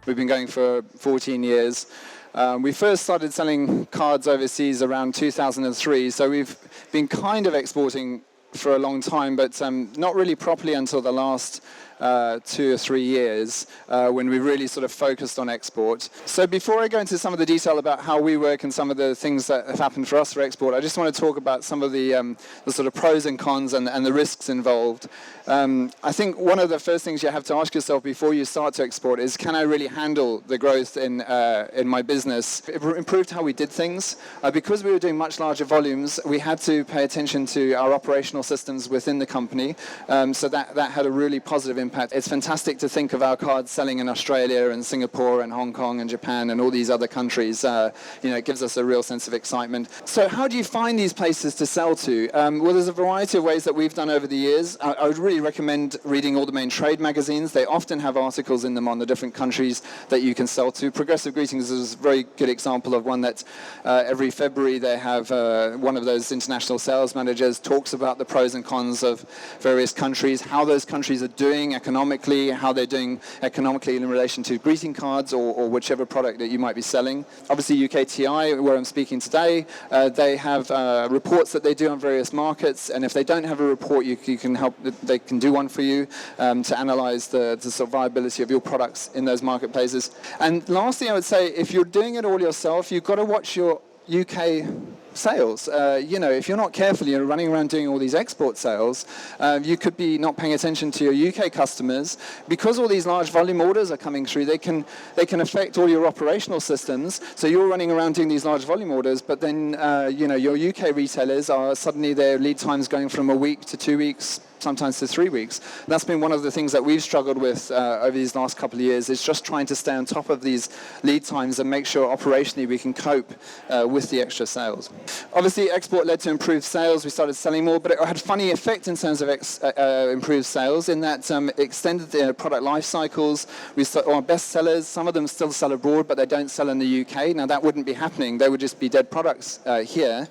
We've been going for 14 years. We first started selling cards overseas around 2003, so we've been kind of exporting for a long time, but not really properly until the last 2 or 3 years when we really sort of focused on export. So before I go into some of the detail about how we work and some of the things that have happened for us for export, I just want to talk about some of the sort of pros and cons and the risks involved. I think one of the first things you have to ask yourself before you start to export is, can I really handle the growth in my business? It improved how we did things. Because we were doing much larger volumes, we had to pay attention to our operational systems within the company, so that had a really positive impact. It's fantastic to think of our cards selling in Australia and Singapore and Hong Kong and Japan and all these other countries. It gives us a real sense of excitement. So how do you find these places to sell to? Well, there's a variety of ways that we've done over the years. I would really recommend reading all the main trade magazines. They often have articles in them on the different countries that you can sell to. Progressive Greetings is a very good example of one that every February they have one of those international sales managers talks about the pros and cons of various countries, how those countries are doing economically, how they're doing economically in relation to greeting cards or whichever product that you might be selling. Obviously UKTI, where I'm speaking today, they have reports that they do on various markets, and if they don't have a report, you can help. They can do one for you to analyze the sort of viability of your products in those marketplaces. And lastly, I would say, if you're doing it all yourself, you've got to watch your UK sales. If you're not careful, you're running around doing all these export sales, you could be not paying attention to your UK customers. Because all these large volume orders are coming through, they can affect all your operational systems. So you're running around doing these large volume orders, but then your UK retailers are suddenly, their lead times going from a week to 2 weeks, sometimes to 3 weeks. And that's been one of the things that we've struggled with over these last couple of years, is just trying to stay on top of these lead times and make sure operationally we can cope with the extra sales. Obviously, export led to improved sales. We started selling more, but it had a funny effect in terms of improved sales, in that it extended the product life cycles. Our best sellers, some of them still sell abroad, but they don't sell in the UK. Now, that wouldn't be happening. They would just be dead products here.